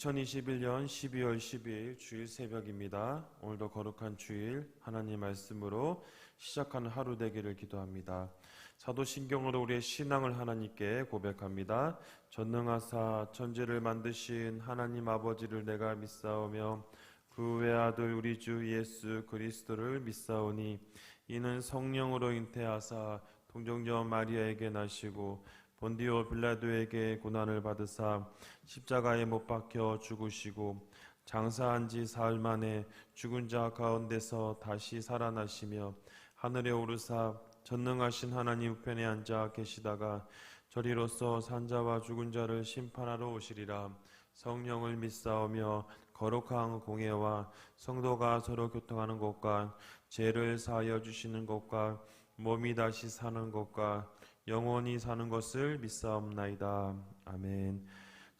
2021년 12월 12일 주일 새벽입니다. 오늘도 거룩한 주일 하나님 말씀으로 시작하는 하루 되기를 기도합니다. 사도신경으로 우리의 신앙을 하나님께 고백합니다. 전능하사 천지를 만드신 하나님 아버지를 내가 믿사오며 그 외아들 우리 주 예수 그리스도를 믿사오니 이는 성령으로 잉태하사 동정녀 마리아에게 나시고 본디오 빌라도에게 고난을 받으사 십자가에 못 박혀 죽으시고 장사한 지 사흘 만에 죽은 자 가운데서 다시 살아나시며 하늘에 오르사 전능하신 하나님 우편에 앉아 계시다가 저리로서 산자와 죽은 자를 심판하러 오시리라. 성령을 믿사오며 거룩한 공예와 성도가 서로 교통하는 것과 죄를 사하여 주시는 것과 몸이 다시 사는 것과 영원히 사는 것을 믿사옵나이다. 아멘.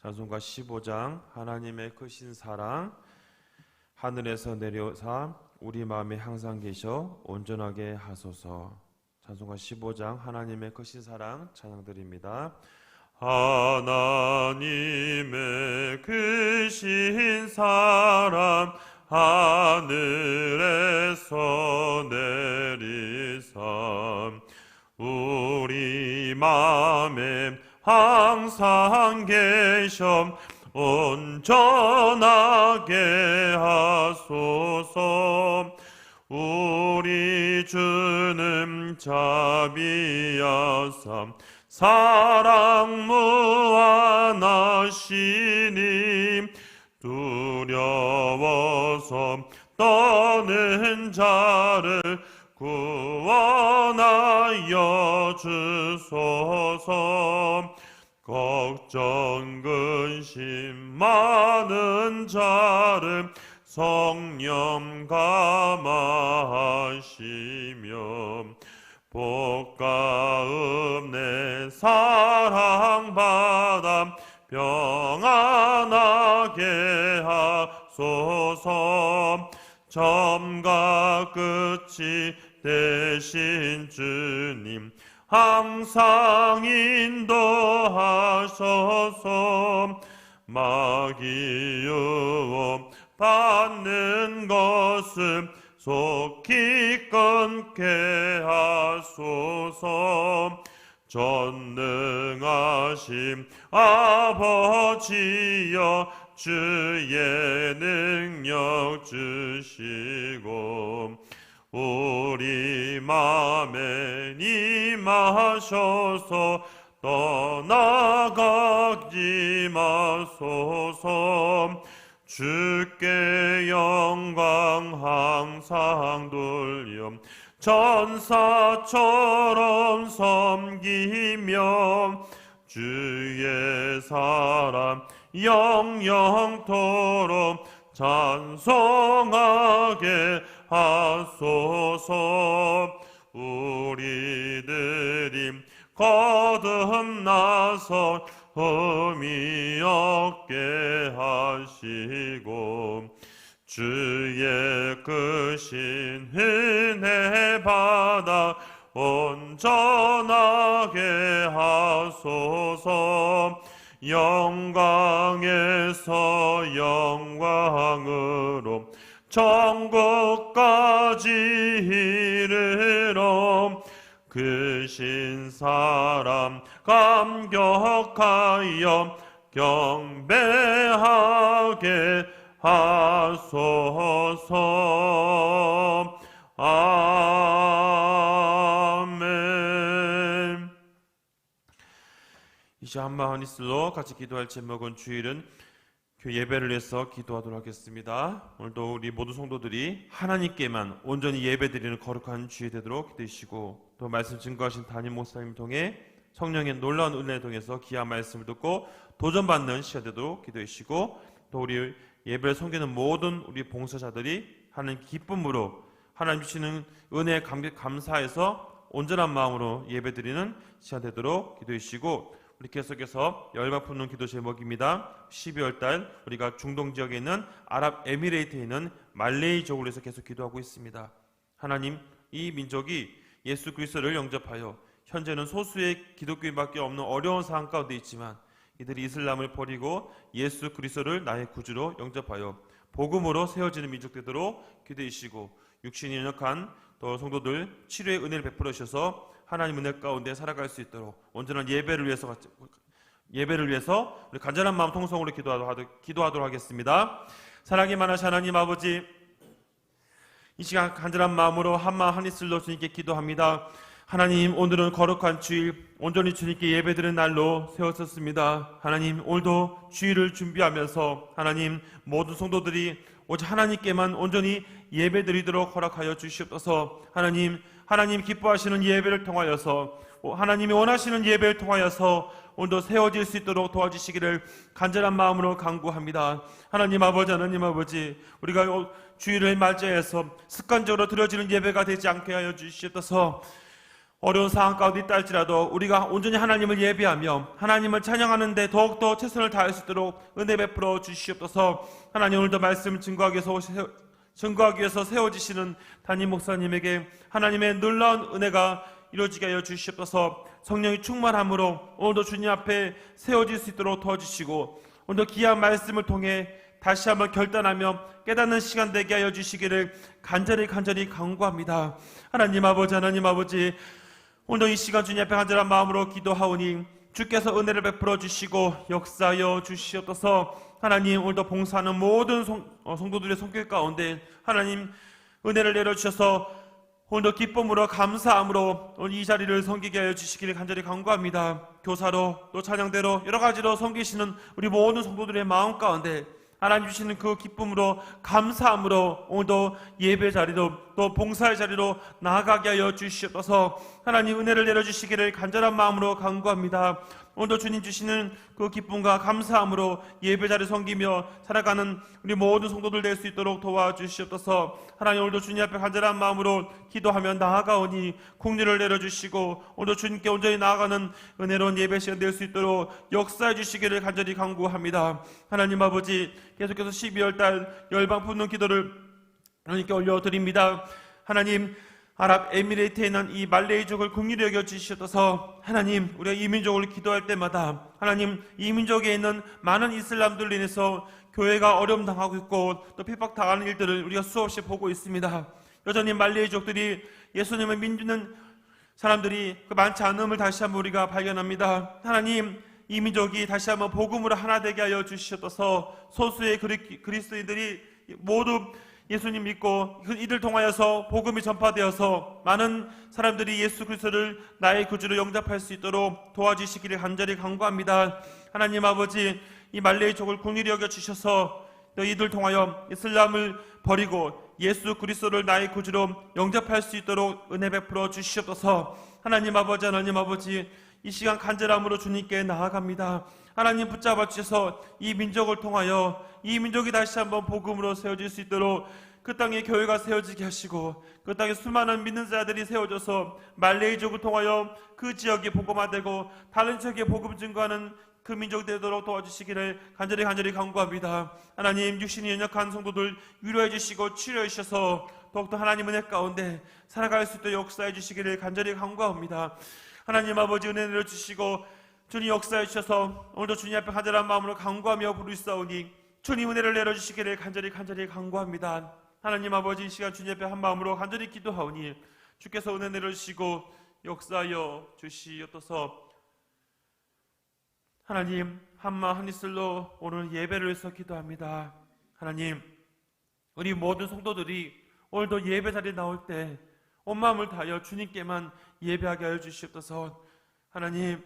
찬송가 15장 하나님의 크신 사랑 하늘에서 내려사 우리 마음에 항상 계셔 온전하게 하소서. 찬송가 15장 하나님의 크신 사랑 찬양드립니다. 하나님의 크신 사랑 하늘에서 내리사 우리 마음에 항상 계셔 온전하게 하소서. 우리 주는 자비하사 사랑 무한하시니 두려워서 떠는 자를 구원하여 주소서. 걱정 근심 많은 자를 성령 감화하시며 복 가운데 사랑받아 평안하게 하소서. 처음과 끝이 되신 주님 항상 인도하소서. 마귀 유혹 받는 것을 속히 끊게 하소서. 전능하신 아버지여 주의 능력 주시고 우리 마음에 임하셔서 떠나가지 마소서. 주께 영광 항상 돌려 천사처럼 섬기며 주의 사랑 영영토록 찬송하게 하소서. 우리들이 거듭나서 흠이 없게 하시고 주의 크신 은혜 받아 온전하게 하소서. 영광에서 영광으로 천국까지 이르러 크신 사람 감격하여 경배하게 하소서. 아멘. 이제 한마음 이슬로 같이 기도할 제목은 주일은 교회 예배를 위해서 기도하도록 하겠습니다. 오늘도 우리 모두 성도들이 하나님께만 온전히 예배드리는 거룩한 주일 되도록 기도하시고 또 말씀 증거하신 담임 목사님 통해 성령의 놀라운 은혜를 통해서 귀한 말씀을 듣고 도전받는 시간 되도록 기도하시고 또 우리 예배를 섬기는 모든 우리 봉사자들이 하나님 기쁨으로 하나님 주시는 은혜에 감사해서 온전한 마음으로 예배드리는 시간 되도록 기도하시고 우리 계속해서 열방 품는 기도 제목입니다. 12월달 우리가 중동 지역에 있는 아랍에미레이트에 있는 말레이족을 위해서 계속 기도하고 있습니다. 하나님, 이 민족이 예수 그리스도를 영접하여 현재는 소수의 기독교인밖에 없는 어려운 상황 가운데 있지만 이들이 이슬람을 버리고 예수 그리스도를 나의 구주로 영접하여 복음으로 세워지는 민족 되도록 기도하시고 육신이 연약한 또 성도들 치료의 은혜를 베풀어 주셔서 하나님 은혜 가운데 살아갈 수 있도록 온전한 예배를 위해서 우리 간절한 마음 통성으로 기도하도록 하겠습니다. 사랑이 많으신 하나님 아버지, 이 시간 간절한 마음으로 한마음 한입술로 주님께 기도합니다. 하나님, 오늘은 거룩한 주일, 온전히 주님께 예배드리는 날로 세웠었습니다. 하나님, 오늘도 주일을 준비하면서 하나님, 모든 성도들이 오직 하나님께만 온전히 예배드리도록 허락하여 주시옵소서. 하나님 기뻐하시는 예배를 통하여서, 하나님이 원하시는 예배를 통하여서 오늘도 세워질 수 있도록 도와주시기를 간절한 마음으로 간구합니다. 하나님 아버지, 우리가 주일을 맞이해서 습관적으로 드려지는 예배가 되지 않게 하여 주시옵소서. 어려운 상황 가운데 있다 할지라도 우리가 온전히 하나님을 예배하며 하나님을 찬양하는 데 더욱더 최선을 다할 수 있도록 은혜 베풀어 주시옵소서. 하나님, 오늘도 말씀을 증거하기 위해서 세워지시는 담임 목사님에게 하나님의 놀라운 은혜가 이루어지게 하여 주시옵소서. 성령이 충만함으로 오늘도 주님 앞에 세워질 수 있도록 도와주시고 오늘도 귀한 말씀을 통해 다시 한번 결단하며 깨닫는 시간 되게 하여 주시기를 간절히 간구합니다. 하나님 아버지, 오늘도 이 시간 주님 앞에 간절한 마음으로 기도하오니 주께서 은혜를 베풀어 주시고 역사하여 주시옵소서. 하나님, 오늘도 봉사하는 모든 성도들의 손길 가운데 하나님 은혜를 내려주셔서 오늘도 기쁨으로 감사함으로 오늘 이 자리를 섬기게 하여 주시기를 간절히 간구합니다. 교사로 또 찬양대로 여러 가지로 섬기시는 우리 모든 성도들의 마음 가운데 하나님 주시는 그 기쁨으로 감사함으로 오늘도 예배 자리로 또 봉사의 자리로 나아가게 하여 주시옵소서. 하나님, 은혜를 내려주시기를 간절한 마음으로 간구합니다. 오늘도 주님 주시는 그 기쁨과 감사함으로 예배 자리 섬기며 살아가는 우리 모든 성도들 될 수 있도록 도와주시옵소서. 하나님, 오늘도 주님 앞에 간절한 마음으로 기도하며 나아가오니 긍휼을 내려주시고 오늘도 주님께 온전히 나아가는 은혜로운 예배 시간 될 수 있도록 역사해 주시기를 간절히 간구합니다. 하나님 아버지, 계속해서 12월달 열방 품는 기도를 하나님께 올려드립니다. 하나님, 아랍에미레이트에 있는 이 말레이족을 긍휼히 여겨 주시옵소서. 하나님, 우리가 이 민족을 기도할 때마다 하나님, 이 민족에 있는 많은 이슬람들로 인해서 교회가 어려움 당하고 있고 또 핍박당하는 일들을 우리가 수없이 보고 있습니다. 여전히 말레이족들이 예수님을 믿는 사람들이 많지 않음을 다시 한번 우리가 발견합니다. 하나님, 이 민족이 다시 한번 복음으로 하나 되게 하여 주시옵소서. 소수의 그리스도인들이 모두 예수님 믿고 이들 통하여서 복음이 전파되어서 많은 사람들이 예수 그리스도를 나의 구주로 영접할 수 있도록 도와주시기를 간절히 간구합니다. 하나님 아버지, 이 말레이족을 긍휼히 여겨 주셔서 이들 통하여 이슬람을 버리고 예수 그리스도를 나의 구주로 영접할 수 있도록 은혜 베풀어 주시옵소서. 하나님 아버지, 이 시간 간절함으로 주님께 나아갑니다. 하나님 붙잡아 주셔서 이 민족을 통하여 이 민족이 다시 한번 복음으로 세워질 수 있도록 그 땅에 교회가 세워지게 하시고 그 땅에 수많은 믿는 자들이 세워져서 말레이족을 통하여 그 지역이 복음화되고 다른 지역에 복음 증거하는 그 민족 되도록 도와주시기를 간절히 간구합니다. 하나님, 육신이 연약한 성도들 위로해 주시고 치료해 주셔서 더욱더 하나님 은혜 가운데 살아갈 수 있도록 역사해 주시기를 간절히 간구합니다. 하나님 아버지, 은혜 내려주시고 주님 역사해 주셔서 오늘도 주님 앞에 간절한 마음으로 간구하며 부르시사오니 주님 은혜를 내려주시기를 간절히 간구합니다. 하나님 아버지, 이 시간 주님 앞에 한 마음으로 간절히 기도하오니 주께서 은혜 내려주시고 역사하여 주시옵소서. 하나님, 한마음 한입술로 오늘 예배를 위해서 기도합니다. 하나님, 우리 모든 성도들이 오늘도 예배 자리에 나올 때 온 마음을 다하여 주님께만 예배하게 하여 주시옵소서. 하나님,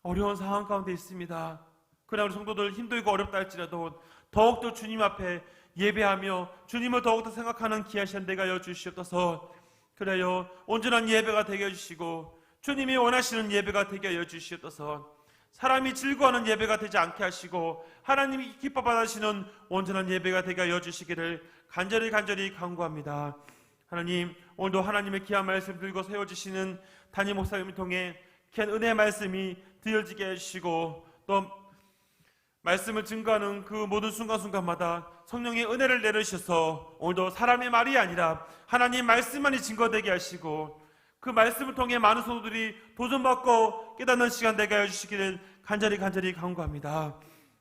어려운 상황 가운데 있습니다. 그러나 우리 성도들 힘들고 어렵다 할지라도 더욱더 주님 앞에 예배하며 주님을 더욱더 생각하는 귀한 시간 되게 하여 주시옵소서. 그래요, 온전한 예배가 되게 해주시고 주님이 원하시는 예배가 되게 하여 주시옵소서. 사람이 즐거워하는 예배가 되지 않게 하시고 하나님이 기뻐 받으시는 온전한 예배가 되게 하여 주시기를 간절히 간구합니다. 하나님, 오늘도 하나님의 귀한 말씀 들고 세워주시는 담임 목사님을 통해 귀한 은혜의 말씀이 드려지게 해주시고 또 말씀을 증거하는 그 모든 순간순간마다 성령의 은혜를 내려주셔서 오늘도 사람의 말이 아니라 하나님 말씀만이 증거되게 하시고 그 말씀을 통해 많은 성도들이 도전받고 깨닫는 시간 되게 하여 주시기를 간절히 간구합니다.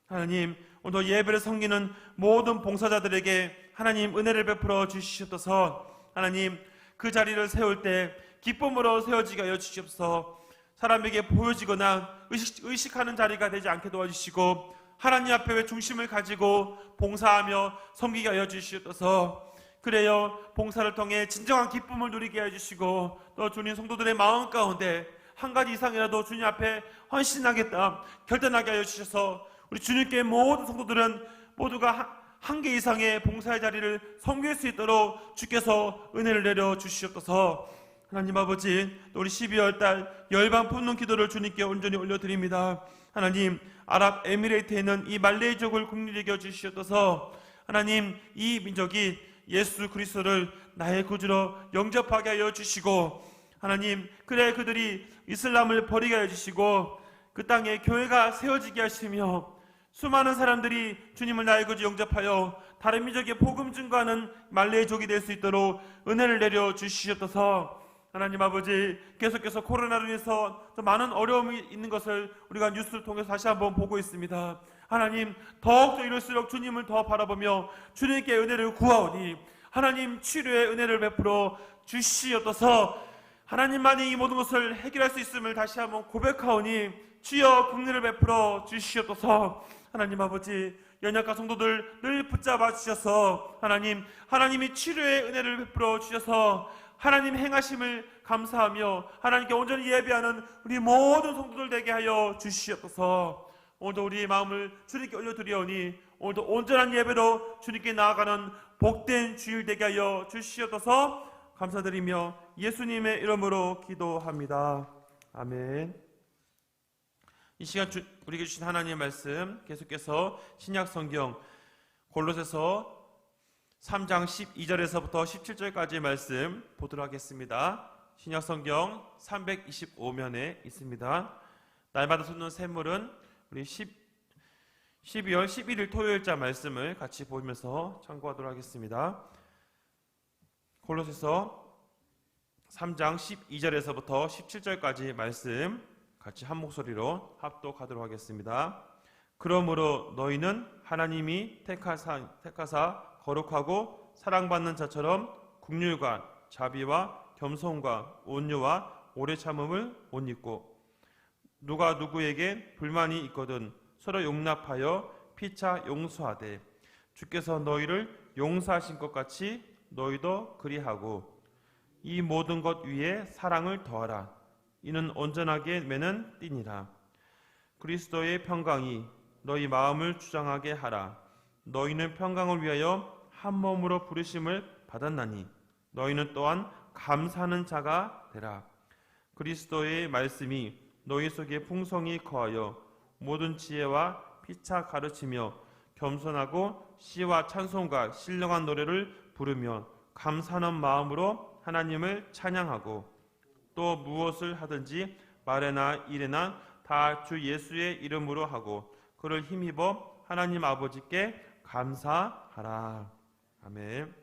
하나님, 오늘 예배를 섬기는 모든 봉사자들에게 하나님 은혜를 베풀어 주시옵소서. 하나님, 그 자리를 세울 때 기쁨으로 세워지게 하여 주시옵소서. 사람에게 보여지거나 의식하는 자리가 되지 않게 도와주시고 하나님 앞에 중심을 가지고 봉사하며 섬기게 하여 주시옵소서. 그래요, 봉사를 통해 진정한 기쁨을 누리게 해주시고 또 주님 성도들의 마음 가운데 한 가지 이상이라도 주님 앞에 헌신하겠다 결단하게 하여 주셔서 우리 주님께 모든 성도들은 모두가 한 개 이상의 봉사의 자리를 섬길 수 있도록 주께서 은혜를 내려 주시옵소서. 하나님 아버지, 또 우리 12월 달 열방 품는 기도를 주님께 온전히 올려드립니다. 하나님, 아랍에미레이트에 있는 이 말레이족을 국리에 겨 주시옵소서. 하나님, 이 민족이 예수 그리스도를 나의 구주로 영접하게 하여 주시고 하나님, 그래 그들이 이슬람을 버리게 하여 주시고 그 땅에 교회가 세워지게 하시며 수많은 사람들이 주님을 나의 구주 영접하여 다른 민족의 복음 증거하는 말레이족이 될 수 있도록 은혜를 내려 주시옵소서. 하나님 아버지, 계속해서 코로나로 인해서 더 많은 어려움이 있는 것을 우리가 뉴스를 통해서 다시 한번 보고 있습니다. 하나님, 더욱더 이럴수록 주님을 더 바라보며 주님께 은혜를 구하오니 하나님 치료의 은혜를 베풀어 주시옵소서. 하나님만이 이 모든 것을 해결할 수 있음을 다시 한번 고백하오니 주여 긍휼을 베풀어 주시옵소서. 하나님 아버지, 연약한 성도들 늘 붙잡아 주셔서 하나님이 치료의 은혜를 베풀어 주셔서 하나님 행하심을 감사하며 하나님께 온전히 예배하는 우리 모든 성도들 되게 하여 주시옵소서. 오늘도 우리의 마음을 주님께 올려드리오니 오늘도 온전한 예배로 주님께 나아가는 복된 주일 되게 하여 주시옵소서. 감사드리며 예수님의 이름으로 기도합니다. 아멘. 이 시간 우리에게 주신 하나님의 말씀 계속해서 신약 성경 골로새서 3장 12절에서부터 17절까지의 말씀 보도록 하겠습니다. 신약 성경 325면에 있습니다. 날마다 쏟는 샘물은 우리 12월 11일 토요일자 말씀을 같이 보면서 참고하도록 하겠습니다. 골로새서 3장 12절에서부터 17절까지 말씀 같이 한 목소리로 합독하도록 하겠습니다. 그러므로 너희는 하나님이 택하사 거룩하고 사랑받는 자처럼 긍휼과 자비와 겸손과 온유와 오래 참음을 못 잊고 누가 누구에게 불만이 있거든 서로 용납하여 피차 용서하되 주께서 너희를 용서하신 것 같이 너희도 그리하고 이 모든 것 위에 사랑을 더하라. 이는 온전하게 매는 띠니라. 그리스도의 평강이 너희 마음을 주장하게 하라. 너희는 평강을 위하여 한 몸으로 부르심을 받았나니 너희는 또한 감사하는 자가 되라. 그리스도의 말씀이 너희 속에 풍성히 거하여 모든 지혜와 피차 가르치며 겸손하고 시와 찬송과 신령한 노래를 부르며 감사하는 마음으로 하나님을 찬양하고 또 무엇을 하든지 말에나 일에나 다 주 예수의 이름으로 하고 그를 힘입어 하나님 아버지께 감사하라. 아멘.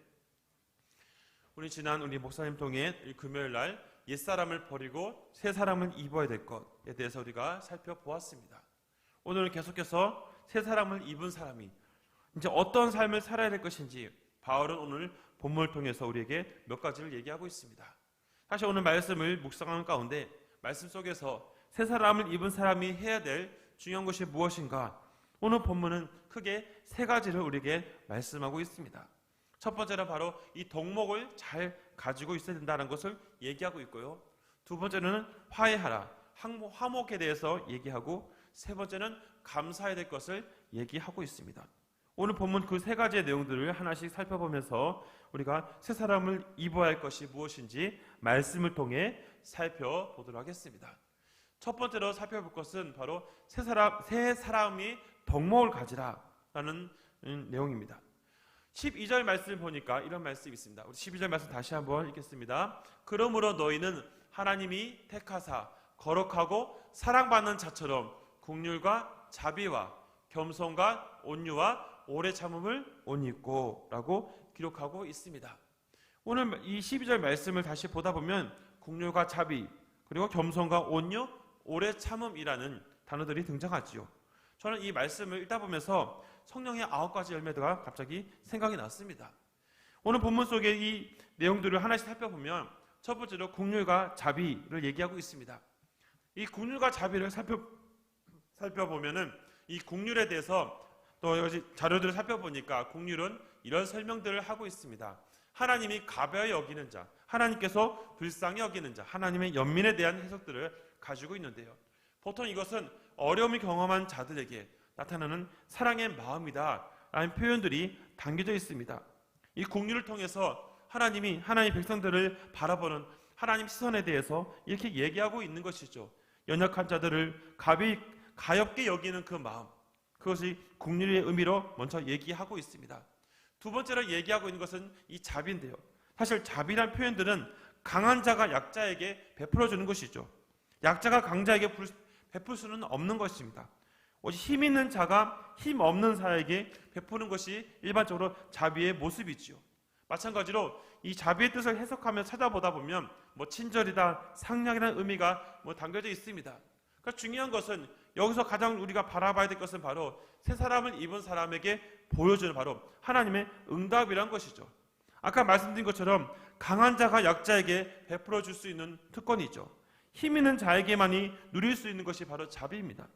우리 지난 우리 목사님 통해 금요일 날 옛사람을 버리고 새 사람을 입어야 될 것에 대해서 우리가 살펴보았습니다. 오늘은 계속해서 새 사람을 입은 사람이 이제 어떤 삶을 살아야 될 것인지 바울은 오늘 본문을 통해서 우리에게 몇 가지를 얘기하고 있습니다. 사실 오늘 말씀을 묵상하는 가운데 말씀 속에서 새 사람을 입은 사람이 해야 될 중요한 것이 무엇인가? 오늘 본문은 크게 세 가지를 우리에게 말씀하고 있습니다. 첫 번째는 바로 이 덕목을 잘 가지고 있어야 된다는 것을 얘기하고 있고요. 두 번째는 화해하라, 화목에 대해서 얘기하고 세 번째는 감사해야 될 것을 얘기하고 있습니다. 오늘 본문 그 세 가지의 내용들을 하나씩 살펴보면서 우리가 새 사람을 입어야 할 것이 무엇인지 말씀을 통해 살펴보도록 하겠습니다. 첫 번째로 살펴볼 것은 바로 새 사람이 덕목을 가지라라는 내용입니다. 12절 말씀을 보니까 이런 말씀이 있습니다. 우리 12절 말씀 다시 한번 읽겠습니다. 그러므로 너희는 하나님이 택하사 거룩하고 사랑받는 자처럼 긍휼과 자비와 겸손과 온유와 오래 참음을 못 잊고 라고 기록하고 있습니다. 오늘 이 12절 말씀을 다시 보다 보면 긍휼과 자비 그리고 겸손과 온유, 오래 참음이라는 단어들이 등장하지요. 저는 이 말씀을 읽다 보면서 성령의 9가지 열매가 갑자기 생각이 났습니다. 오늘 본문 속에 이 내용들을 하나씩 살펴보면 첫 번째로 긍휼과 자비를 얘기하고 있습니다. 이 긍휼과 자비를 살펴보면은 이 긍휼에 대해서 또 여러 가지 자료들을 살펴보니까 긍휼은 이런 설명들을 하고 있습니다. 하나님이 가벼이 여기는 자, 하나님께서 불쌍히 여기는 자, 하나님의 연민에 대한 해석들을 가지고 있는데요. 보통 이것은 어려움을 경험한 자들에게 나타나는 사랑의 마음이다 라는 표현들이 담겨져 있습니다. 이 긍휼을 통해서 하나님이 하나님의 백성들을 바라보는 하나님 시선에 대해서 이렇게 얘기하고 있는 것이죠. 연약한 자들을 가엽게 여기는 그 마음, 그것이 긍휼의 의미로 먼저 얘기하고 있습니다. 두 번째로 얘기하고 있는 것은 이 자비인데요. 사실 자비란 표현들은 강한 자가 약자에게 베풀어주는 것이죠. 약자가 강자에게 베풀 수는 없는 것입니다. 오직 힘 있는 자가 힘 없는 자에게 베푸는 것이 일반적으로 자비의 모습이지요. 마찬가지로 이 자비의 뜻을 해석하며 찾아보다 보면 친절이다, 상냥이라는 의미가 담겨져 있습니다. 그러니까 중요한 것은 여기서 가장 우리가 바라봐야 될 것은 바로 새 사람을 입은 사람에게 보여주는 바로 하나님의 응답이란 것이죠. 아까 말씀드린 것처럼 강한 자가 약자에게 베풀어 줄 수 있는 특권이죠. 힘 있는 자에게만이 누릴 수 있는 것이 바로 자비입니다.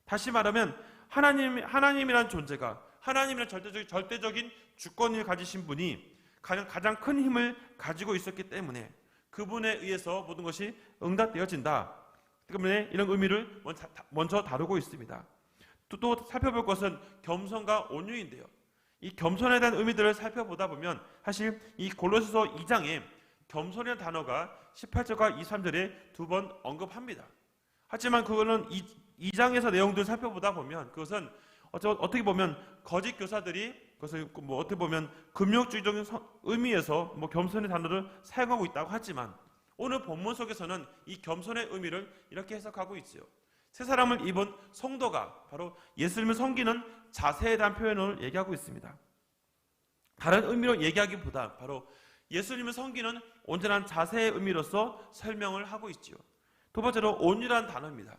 다시 말하면 하나님이란 존재가 하나님이란 절대적인 주권을 가지신 분이 가장 큰 힘을 가지고 있었기 때문에 그분에 의해서 모든 것이 응답되어진다. 때문에 이런 의미를 먼저 다루고 있습니다. 또 살펴볼 것은 겸손과 온유인데요. 이 겸손에 대한 의미들을 살펴보다 보면 사실 이 골로새서 2장에 겸손이라는 단어가 18절과 23절에 2번 언급합니다. 하지만 그거는 2장에서 내용들을 살펴보다 보면 그것은 어떻게 보면 거짓 교사들이 그것을 어떻게 보면 금욕주의적인 의미에서 겸손의 단어를 사용하고 있다고 하지만 오늘 본문 속에서는 이 겸손의 의미를 이렇게 해석하고 있지요. 새 사람을 입은 성도가 바로 예수님을 섬기는 자세에 대한 표현을 얘기하고 있습니다. 다른 의미로 얘기하기보다 바로 예수님을 섬기는 온전한 자세의 의미로서 설명을 하고 있지요. 두 번째로 온유란 단어입니다.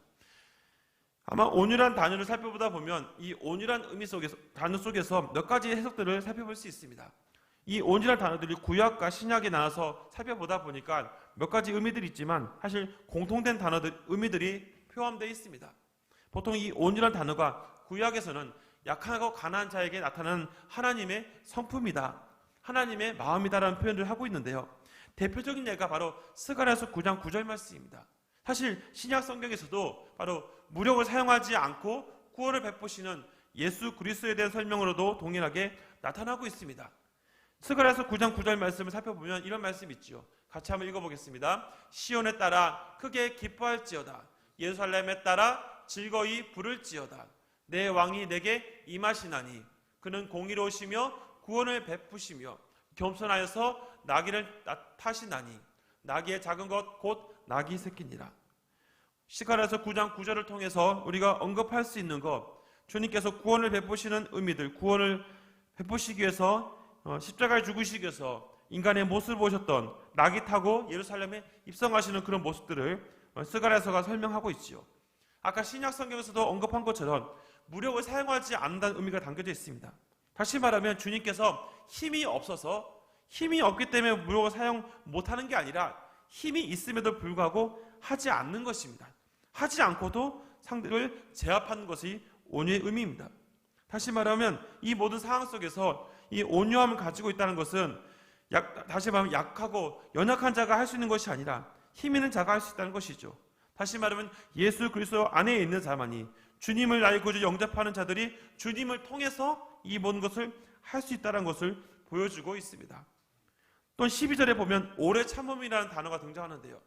아마 온유란 단어를 살펴보다 보면 이 온유란 의미 속에서 단어 속에서 몇 가지 해석들을 살펴볼 수 있습니다. 이 온유란 단어들이 구약과 신약에 나눠서 살펴보다 보니까 몇 가지 의미들이 있지만 사실 공통된 의미들이 포함되어 있습니다. 보통 이 온유란 단어가 구약에서는 약하고 가난한 자에게 나타나는 하나님의 성품이다, 하나님의 마음이다라는 표현을 하고 있는데요. 대표적인 예가 바로 스가랴서 9장 9절 말씀입니다. 사실 신약 성경에서도 바로 무력을 사용하지 않고 구원을 베푸시는 예수 그리스도에 대한 설명으로도 동일하게 나타나고 있습니다. 스가랴서 9장 9절 말씀을 살펴보면 이런 말씀이 있죠. 같이 한번 읽어보겠습니다. 시온에 따라 크게 기뻐할지어다. 예루살렘에 따라 즐거이 부를지어다. 내 왕이 내게 임하시나니 그는 공의로우시며 구원을 베푸시며 겸손하여서 나귀를 타시나니 나귀의 작은 것 곧 나귀 새끼니라. 스가랴서 9장 9절을 통해서 우리가 언급할 수 있는 것, 주님께서 구원을 베푸시는 의미들, 구원을 베푸시기 위해서 십자가에 죽으시기 위해서 인간의 모습을 보셨던 나귀 타고 예루살렘에 입성하시는 그런 모습들을 스가랴서가 설명하고 있지요. 아까 신약 성경에서도 언급한 것처럼 무력을 사용하지 않는다는 의미가 담겨져 있습니다. 다시 말하면 주님께서 힘이 없기 때문에 무력을 사용 못하는 게 아니라 힘이 있음에도 불구하고 하지 않는 것입니다. 하지 않고도 상대를 제압하는 것이 온유의 의미입니다. 다시 말하면 이 모든 상황 속에서 이 온유함을 가지고 있다는 것은 다시 말하면 약하고 연약한 자가 할 수 있는 것이 아니라 힘 있는 자가 할 수 있다는 것이죠. 다시 말하면 예수 그리스도 안에 있는 자만이 주님을 나의 구주 영접하는 자들이 주님을 통해서 이 모든 것을 할 수 있다는 것을 보여주고 있습니다. 또 12절에 보면 오래 참음이라는 단어가 등장하는데요.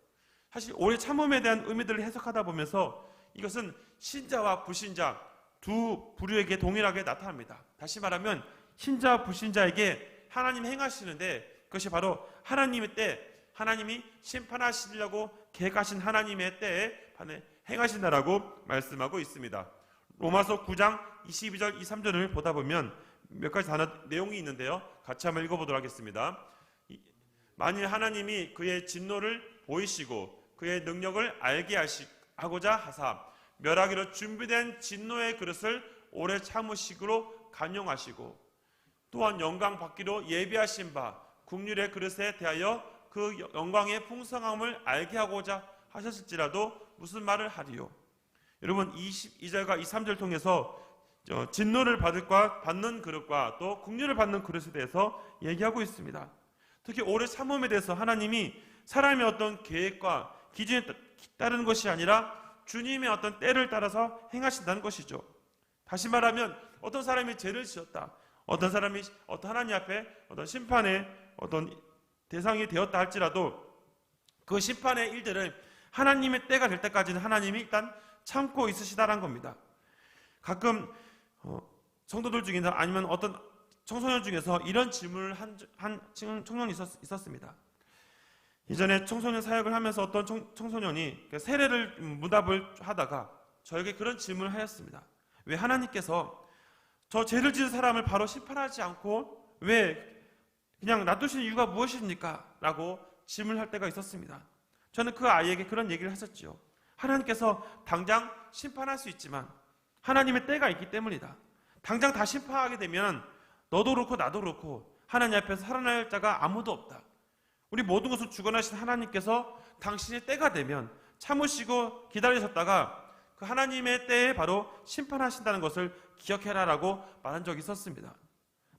사실 오래 참음에 대한 의미들을 해석하다 보면서 이것은 신자와 불신자 두 부류에게 동일하게 나타납니다. 다시 말하면 신자 불신자에게 하나님 행하시는데 그것이 바로 하나님의 때, 하나님이 심판하시려고 계획하신 하나님의 때에 행하신다라고 말씀하고 있습니다. 로마서 9장 22절 23절을 보다 보면 몇 가지 내용이 있는데요. 같이 한번 읽어보도록 하겠습니다. 만일 하나님이 그의 진노를 보이시고 그의 능력을 알게 하고자 하사 멸하기로 준비된 진노의 그릇을 오래 참으시기로 간용하시고 또한 영광 받기로 예비하신 바 국률의 그릇에 대하여 그 영광의 풍성함을 알게 하고자 하셨을지라도 무슨 말을 하리요. 여러분 22절과 23절 통해서 진노를 받는 그릇과 또 국률을 받는 그릇에 대해서 얘기하고 있습니다. 특히 오래 참음에 대해서 하나님이 사람의 어떤 계획과 기준에 따르는 것이 아니라 주님의 어떤 때를 따라서 행하신다는 것이죠. 다시 말하면 어떤 사람이 죄를 지었다, 어떤 사람이 하나님 앞에 어떤 심판의 어떤 대상이 되었다 할지라도 그 심판의 일들을 하나님의 때가 될 때까지는 하나님이 일단 참고 있으시다라는 겁니다. 가끔 성도들 중에서 아니면 어떤 청소년 중에서 이런 질문을 한 청년이 있었습니다. 이전에 청소년 사역을 하면서 어떤 청소년이 세례를 문답을 하다가 저에게 그런 질문을 하였습니다. 왜 하나님께서 저 죄를 지은 사람을 바로 심판하지 않고 왜 그냥 놔두시는 이유가 무엇입니까? 라고 질문할 때가 있었습니다. 저는 그 아이에게 그런 얘기를 했었죠. 하나님께서 당장 심판할 수 있지만 하나님의 때가 있기 때문이다. 당장 다 심판하게 되면 너도 그렇고 나도 그렇고 하나님 앞에서 살아날 자가 아무도 없다. 우리 모든 것을 주관하신 하나님께서 당신의 때가 되면 참으시고 기다리셨다가 그 하나님의 때에 바로 심판하신다는 것을 기억해라라고 말한 적이 있었습니다.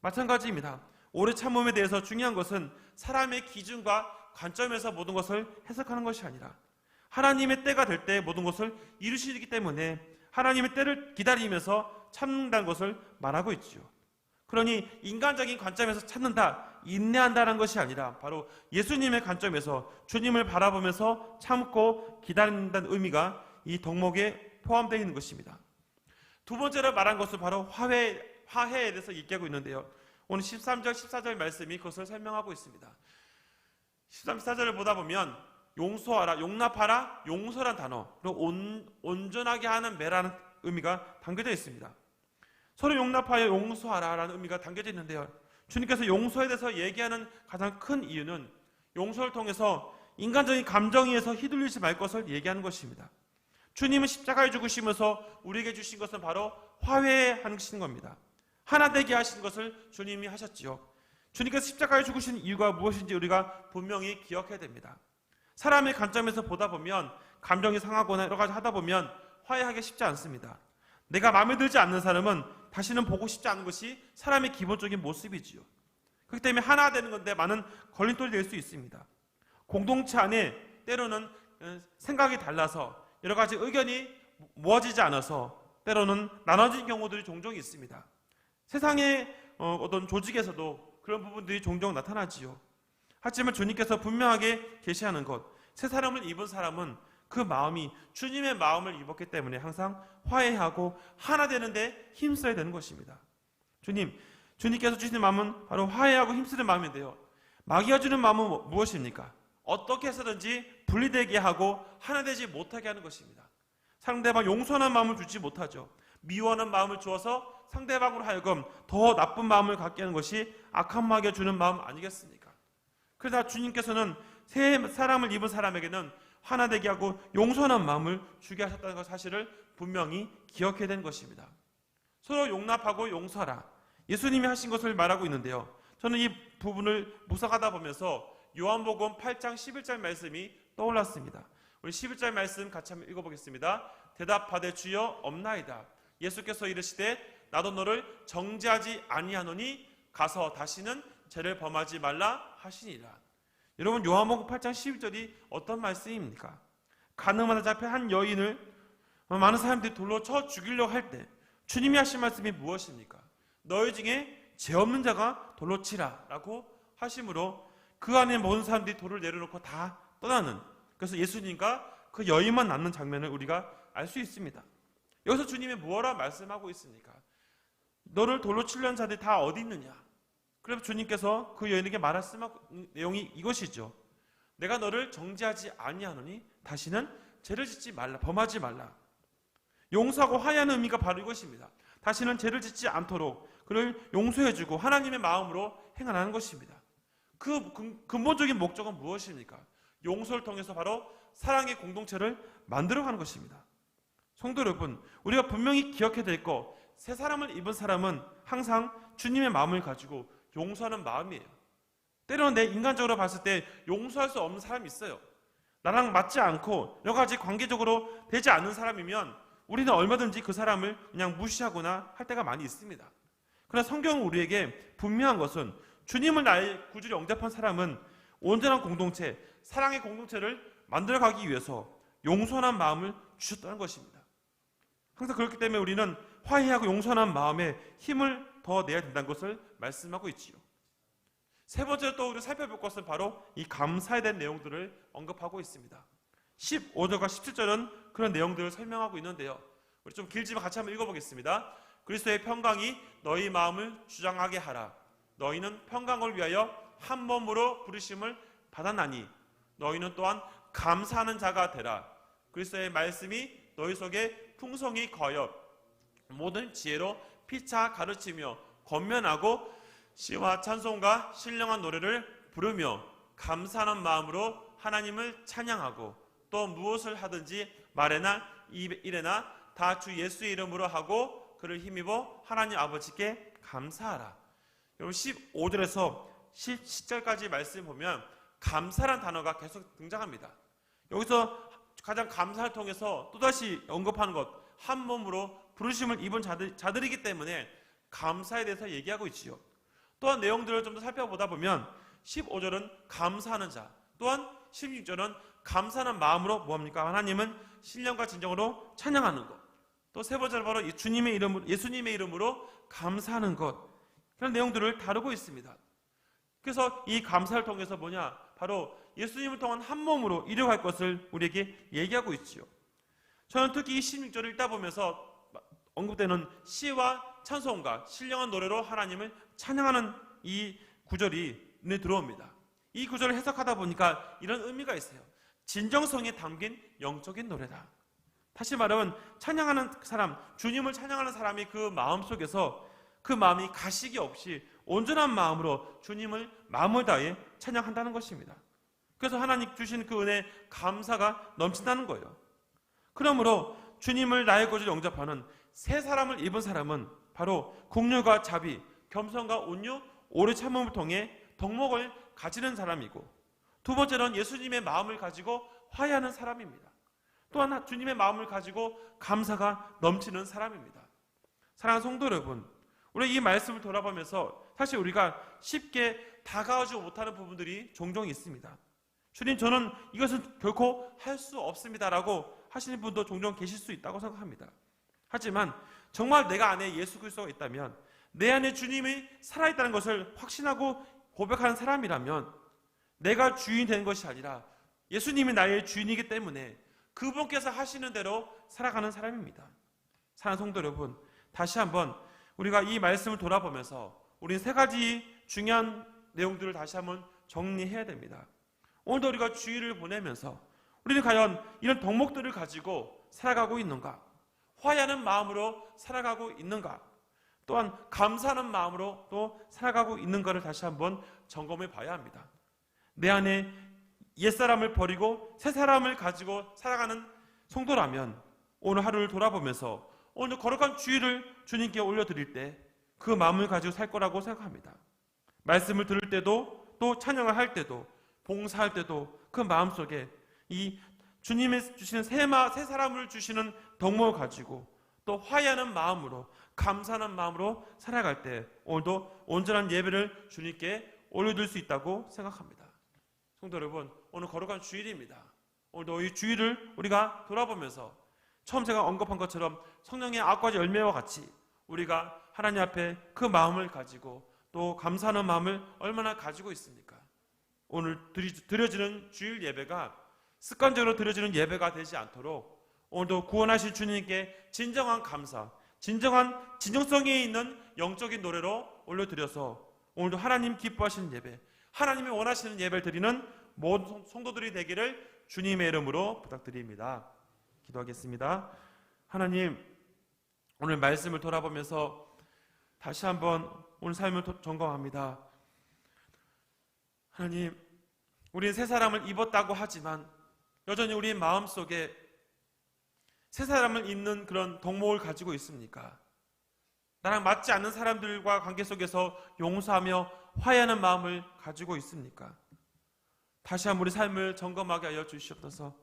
마찬가지입니다. 오래 참음에 대해서 중요한 것은 사람의 기준과 관점에서 모든 것을 해석하는 것이 아니라 하나님의 때가 될 때 모든 것을 이루시기 때문에 하나님의 때를 기다리면서 참는다는 것을 말하고 있지요. 그러니 인간적인 관점에서 참는다, 인내한다는 것이 아니라 바로 예수님의 관점에서 주님을 바라보면서 참고 기다린다는 의미가 이 덕목에 포함되어 있는 것입니다. 두 번째로 말한 것은 바로 화해에 대해서 얘기하고 있는데요. 오늘 13절, 14절 말씀이 그것을 설명하고 있습니다. 13, 14절을 보다 보면 용서하라, 용납하라, 용서란 단어, 그리고 온전하게 하는 매라는 의미가 담겨져 있습니다. 서로 용납하여 용서하라라는 의미가 담겨져 있는데요. 주님께서 용서에 대해서 얘기하는 가장 큰 이유는 용서를 통해서 인간적인 감정에서 휘둘리지 말 것을 얘기하는 것입니다. 주님은 십자가에 죽으시면서 우리에게 주신 것은 바로 화해하신 겁니다. 하나 되게 하신 것을 주님이 하셨지요. 주님께서 십자가에 죽으신 이유가 무엇인지 우리가 분명히 기억해야 됩니다. 사람의 관점에서 보다 보면 감정이 상하거나 여러 가지 하다 보면 화해하기 쉽지 않습니다. 내가 마음에 들지 않는 사람은 다시는 보고 싶지 않은 것이 사람의 기본적인 모습이지요. 그렇기 때문에 하나 되는 건데 많은 걸림돌이 될 수 있습니다. 공동체 안에 때로는 생각이 달라서 여러 가지 의견이 모아지지 않아서 때로는 나눠진 경우들이 종종 있습니다. 세상의 어떤 조직에서도 그런 부분들이 종종 나타나지요. 하지만 주님께서 분명하게 계시하는 것, 새 사람을 입은 사람은 그 마음이 주님의 마음을 입었기 때문에 항상 화해하고 하나 되는데 힘써야 되는 것입니다. 주님께서 주시는 마음은 바로 화해하고 힘쓰는 마음인데요. 마귀가 주는 마음은 무엇입니까? 어떻게 해서든지 분리되게 하고 하나 되지 못하게 하는 것입니다. 상대방 용서하는 마음을 주지 못하죠. 미워하는 마음을 주어서 상대방으로 하여금 더 나쁜 마음을 갖게 하는 것이 악한 마귀가 주는 마음 아니겠습니까? 그래서 주님께서는 새 사람을 입은 사람에게는 하나 되게 하고 용서하는 마음을 주게 하셨다는 사실을 분명히 기억해야 되는 것입니다. 서로 용납하고 용서하라. 예수님이 하신 것을 말하고 있는데요. 저는 이 부분을 묵상하다 보면서 요한복음 8장 11절 말씀이 떠올랐습니다. 우리 11절 말씀 같이 한번 읽어보겠습니다. 대답하되 주여 없나이다. 예수께서 이르시되 나도 너를 정죄하지 아니하노니 가서 다시는 죄를 범하지 말라 하시니라. 여러분 요한복음 8장 11절이 어떤 말씀입니까? 가늠하다 잡힌 한 여인을 많은 사람들이 돌로 쳐 죽이려고 할 때 주님이 하신 말씀이 무엇입니까? 너희 중에 죄 없는 자가 돌로 치라 라고 하심으로 그 안에 모든 사람들이 돌을 내려놓고 다 떠나는, 그래서 예수님과 그 여인만 남는 장면을 우리가 알 수 있습니다. 여기서 주님이 뭐라 말씀하고 있습니까? 너를 돌로 치려는 자들이 다 어디 있느냐? 그래서 주님께서 그 여인에게 말하신 내용이 이것이죠. 내가 너를 정죄하지 아니하노니 다시는 죄를 짓지 말라, 범하지 말라. 용서하고 화해하는 의미가 바로 이것입니다. 다시는 죄를 짓지 않도록 그를 용서해주고 하나님의 마음으로 행하는 것입니다. 그 근본적인 목적은 무엇입니까? 용서를 통해서 바로 사랑의 공동체를 만들어가는 것입니다. 성도 여러분, 우리가 분명히 기억해야 될 거, 새 사람을 입은 사람은 항상 주님의 마음을 가지고 용서하는 마음이에요. 때로는 내 인간적으로 봤을 때 용서할 수 없는 사람이 있어요. 나랑 맞지 않고 여러 가지 관계적으로 되지 않는 사람이면 우리는 얼마든지 그 사람을 그냥 무시하거나 할 때가 많이 있습니다. 그러나 성경은 우리에게 분명한 것은 주님을 나의 구주로 영접한 사람은 온전한 공동체, 사랑의 공동체를 만들어가기 위해서 용서하는 마음을 주셨다는 것입니다. 항상 그렇기 때문에 우리는 화해하고 용서하는 마음에 힘을 더 내야 된다는 것을 말씀하고 있지요. 세 번째로 또 우리가 살펴볼 것은 바로 이 감사에 대한 내용들을 언급하고 있습니다. 15절과 17절은 그런 내용들을 설명하고 있는데요. 우리 좀 길지만 같이 한번 읽어보겠습니다. 그리스도의 평강이 너희 마음을 주장하게 하라. 너희는 평강을 위하여 한 몸으로 부르심을 받았나니 너희는 또한 감사하는 자가 되라. 그리스도의 말씀이 너희 속에 풍성히 거여 모든 지혜로 피차 가르치며 권면하고 시와 찬송과 신령한 노래를 부르며 감사하는 마음으로 하나님을 찬양하고 또 무엇을 하든지 말에나 일에나 다 주 예수의 이름으로 하고 그를 힘입어 하나님 아버지께 감사하라. 여러분 15절에서 10절까지 말씀 보면 감사란 단어가 계속 등장합니다. 여기서 가장 감사를 통해서 또다시 언급하는 것, 한 몸으로 부르심을 입은 자들이기 때문에 감사에 대해서 얘기하고 있지요. 또한 내용들을 좀 더 살펴보다 보면 15절은 감사하는 자, 또한 16절은 감사하는 마음으로 뭐합니까? 하나님은 신령과 진정으로 찬양하는 것. 또 세 번째로 바로 주님의 이름으로, 예수님의 이름으로 감사하는 것. 그런 내용들을 다루고 있습니다. 그래서 이 감사를 통해서 뭐냐? 바로 예수님을 통한 한 몸으로 이루어갈 것을 우리에게 얘기하고 있지요. 저는 특히 이 16절을 읽다 보면서 언급되는 시와 찬송가, 신령한 노래로 하나님을 찬양하는 이 구절이 눈에 들어옵니다. 이 구절을 해석하다 보니까 이런 의미가 있어요. 진정성이 담긴 영적인 노래다. 다시 말하면 찬양하는 사람, 주님을 찬양하는 사람이 그 마음 속에서 그 마음이 가식이 없이 온전한 마음으로 주님을 마음을 다해 찬양한다는 것입니다. 그래서 하나님 주신 그 은혜 감사가 넘친다는 거예요. 그러므로 주님을 나의 구주로 영접하는 새 사람을 입은 사람은 바로 긍휼과 자비, 겸손과 온유, 오래 참음을 통해 덕목을 가지는 사람이고, 두 번째는 예수님의 마음을 가지고 화해하는 사람입니다. 또한 주님의 마음을 가지고 감사가 넘치는 사람입니다. 사랑하는 성도 여러분, 우리 이 말씀을 돌아보면서 사실 우리가 쉽게 다가오지 못하는 부분들이 종종 있습니다. 주님, 저는 이것은 결코 할 수 없습니다라고 하시는 분도 종종 계실 수 있다고 생각합니다. 하지만 정말 내가 안에 예수 그리스도가 있다면, 내 안에 주님이 살아있다는 것을 확신하고 고백하는 사람이라면 내가 주인이 되는 것이 아니라 예수님이 나의 주인이기 때문에 그분께서 하시는 대로 살아가는 사람입니다. 사랑하는 성도 여러분, 다시 한번 우리가 이 말씀을 돌아보면서 우리는 세 가지 중요한 내용들을 다시 한번 정리해야 됩니다. 오늘도 우리가 주일을 보내면서 우리는 과연 이런 덕목들을 가지고 살아가고 있는가? 화해하는 마음으로 살아가고 있는가? 또한 감사하는 마음으로 또 살아가고 있는가를 다시 한번 점검해 봐야 합니다. 내 안에 옛사람을 버리고 새 사람을 가지고 살아가는 성도라면 오늘 하루를 돌아보면서 오늘 거룩한 주일을 주님께 올려드릴 때 그 마음을 가지고 살 거라고 생각합니다. 말씀을 들을 때도, 또 찬양을 할 때도, 봉사할 때도 그 마음속에 이 주님이 주시는 새 사람을 주시는 덕목을 가지고 또 화해하는 마음으로, 감사하는 마음으로 살아갈 때 오늘도 온전한 예배를 주님께 올려드릴 수 있다고 생각합니다. 성도 여러분, 오늘 거룩한 주일입니다. 오늘도 이 주일을 우리가 돌아보면서 처음 제가 언급한 것처럼 성령의 아홉가지 열매와 같이 우리가 하나님 앞에 그 마음을 가지고 또 감사하는 마음을 얼마나 가지고 있습니까? 오늘 드려지는 주일 예배가 습관적으로 드려지는 예배가 되지 않도록 오늘도 구원하신 주님께 진정한 감사, 진정성이 있는 영적인 노래로 올려드려서 오늘도 하나님 기뻐하시는 예배, 하나님이 원하시는 예배를 드리는 모든 성도들이 되기를 주님의 이름으로 부탁드립니다. 기도하겠습니다. 하나님, 오늘 말씀을 돌아보면서 다시 한번 오늘 삶을 점검합니다. 하나님, 우리는 새 사람을 입었다고 하지만 여전히 우리 마음속에 새 사람을 잇는 그런 덕목을 가지고 있습니까? 나랑 맞지 않는 사람들과 관계 속에서 용서하며 화해하는 마음을 가지고 있습니까? 다시 한번 우리 삶을 점검하게 하여 주시옵소서.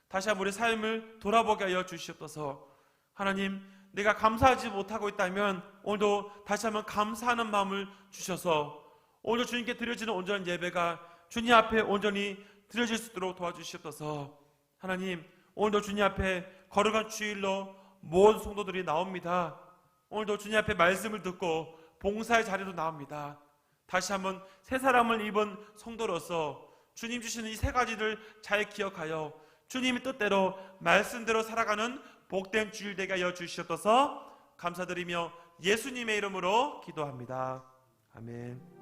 다시 한번 우리 삶을 돌아보게 하여 주시옵소서. 하나님, 내가 감사하지 못하고 있다면 오늘도 다시 한번 감사하는 마음을 주셔서 오늘 주님께 드려지는 온전한 예배가 주님 앞에 온전히 드려질 수 있도록 도와주시옵소서. 하나님, 오늘도 주님 앞에 거룩한 주일로 모든 성도들이 나옵니다. 오늘도 주님 앞에 말씀을 듣고 봉사의 자리로 나옵니다. 다시 한번 새 사람을 입은 성도로서 주님 주시는 이 세 가지를 잘 기억하여 주님의 뜻대로 말씀대로 살아가는 복된 주일 되게 하여 주시옵소서. 감사드리며 예수님의 이름으로 기도합니다. 아멘.